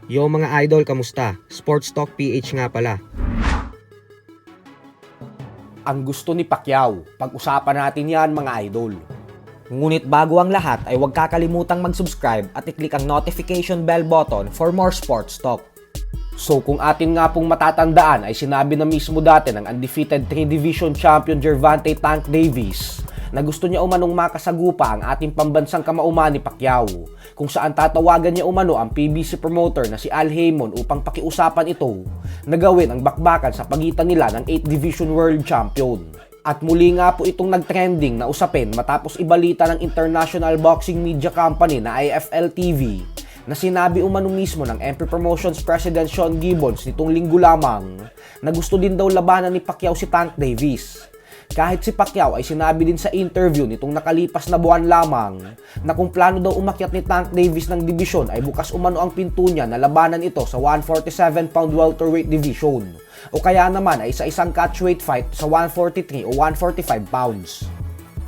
Yo mga idol, kamusta? Sports Talk PH nga pala. Ang gusto ni Pacquiao, pag-usapan natin yan mga idol. Ngunit bago ang lahat ay huwag kakalimutang mag-subscribe at i-click ang notification bell button for more sports talk. So kung atin nga pong matatandaan ay sinabi na mismo dati ng undefeated 3-division champion Gervonta Tank Davis na gusto niya umanong makasagupa ang ating pambansang kamauman ni Pacquiao, kung saan tatawagan niya umano ang PBC promoter na si Al Haymon upang pakiusapan ito na gawin ang bakbakan sa pagitan nila ng 8th Division World Champion. At muli nga po itong nag-trending na usapin matapos ibalita ng International Boxing Media Company na IFL TV na sinabi umano mismo ng MP Promotions President Sean Gibbons nitong linggo lamang na gusto din daw labanan ni Pacquiao si Tank Davis. Kahit si Pacquiao ay sinabi din sa interview nitong nakalipas na buwan lamang na kung plano daw umakyat ni Tank Davis ng dibisyon ay bukas umano ang pinto niya na labanan ito sa 147-pound welterweight division o kaya naman ay sa isang catchweight fight sa 143 o 145 pounds.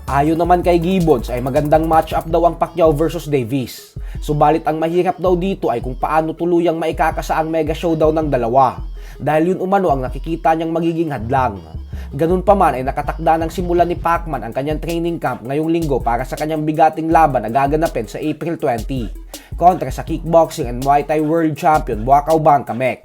Ayon naman kay Gibbons ay magandang match-up daw ang Pacquiao versus Davis. Subalit ang mahirap daw dito ay kung paano tuluyang maikakasa ang mega showdown ng dalawa dahil yun umano ang nakikita niyang magiging hadlang. Ganun pa man ay nakatakda ng simulan ni Pacman ang kanyang training camp ngayong linggo para sa kanyang bigating laban na gaganapin sa April 20 kontra sa kickboxing and Muay Thai World Champion Buakaw Bangkamek.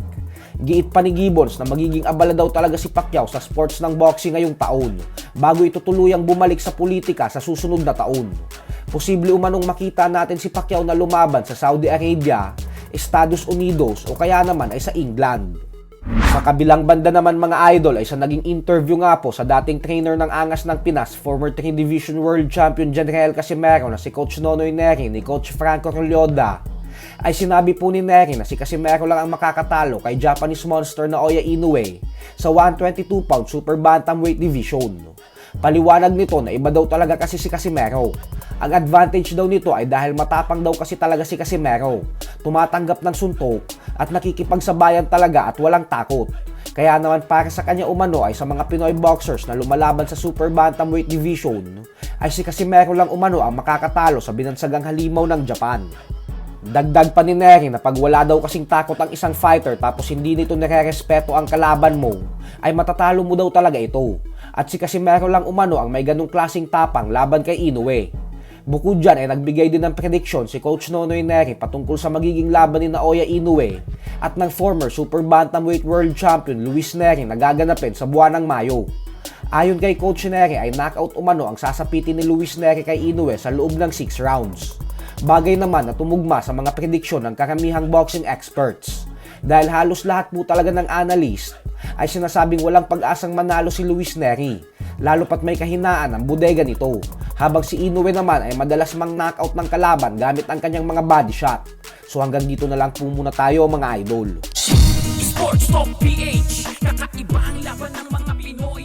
Giit pa ni Gibbons na magiging abala daw talaga si Pacquiao sa sports ng boxing ngayong taon bago ito tuluyang bumalik sa politika sa susunod na taon. Posible umanong makita natin si Pacquiao na lumaban sa Saudi Arabia, Estados Unidos o kaya naman ay sa England. Sa kabilang banda naman mga idol ay sa naging interview nga po sa dating trainer ng Angas ng Pinas, former 3-division world champion General Casimero na si Coach Nonoy Neri ni Coach Franco Rolyoda, ay sinabi po ni Neri na si Casimero lang ang makakatalo kay Japanese monster na Oya Inoue sa 122-pound super bantamweight division. Paliwanag nito na iba daw talaga kasi si Casimero. Ang advantage daw nito ay dahil matapang daw kasi talaga si Casimero, tumatanggap ng suntok at nakikipagsabayan talaga at walang takot. Kaya naman para sa kanya umano ay sa mga Pinoy boxers na lumalaban sa super bantamweight division ay si Casimero lang umano ang makakatalo sa binansagang halimaw ng Japan. Dagdag pa ni Neri na pag wala daw kasing takot ang isang fighter tapos hindi nito nire-respeto ang kalaban mo, ay matatalo mo daw talaga ito. At si Casimero lang umano ang may ganung klaseng tapang laban kay Inoue. Bukod dyan ay nagbigay din ng prediction si Coach Nonoy Neri patungkol sa magiging laban ni Naoya Inoue at ng former super bantamweight world champion Luis Neri na gaganapin sa buwan ng Mayo. Ayon kay Coach Neri ay knockout umano ang sasapitin ni Luis Neri kay Inoue sa loob ng 6 rounds. Bagay naman na tumugma sa mga prediksyon ng karamihang boxing experts. Dahil halos lahat po talaga ng analyst ay sinasabing walang pag-asang manalo si Luis Neri, lalo pat may kahinaan ang bodega nito, habang si Inoue naman ay madalas mang-knockout ng kalaban gamit ang kanyang mga body shot. So hanggang dito na lang po muna tayo mga idol. Sports Talk PH, kakaiba ang laban ng mga Pinoy.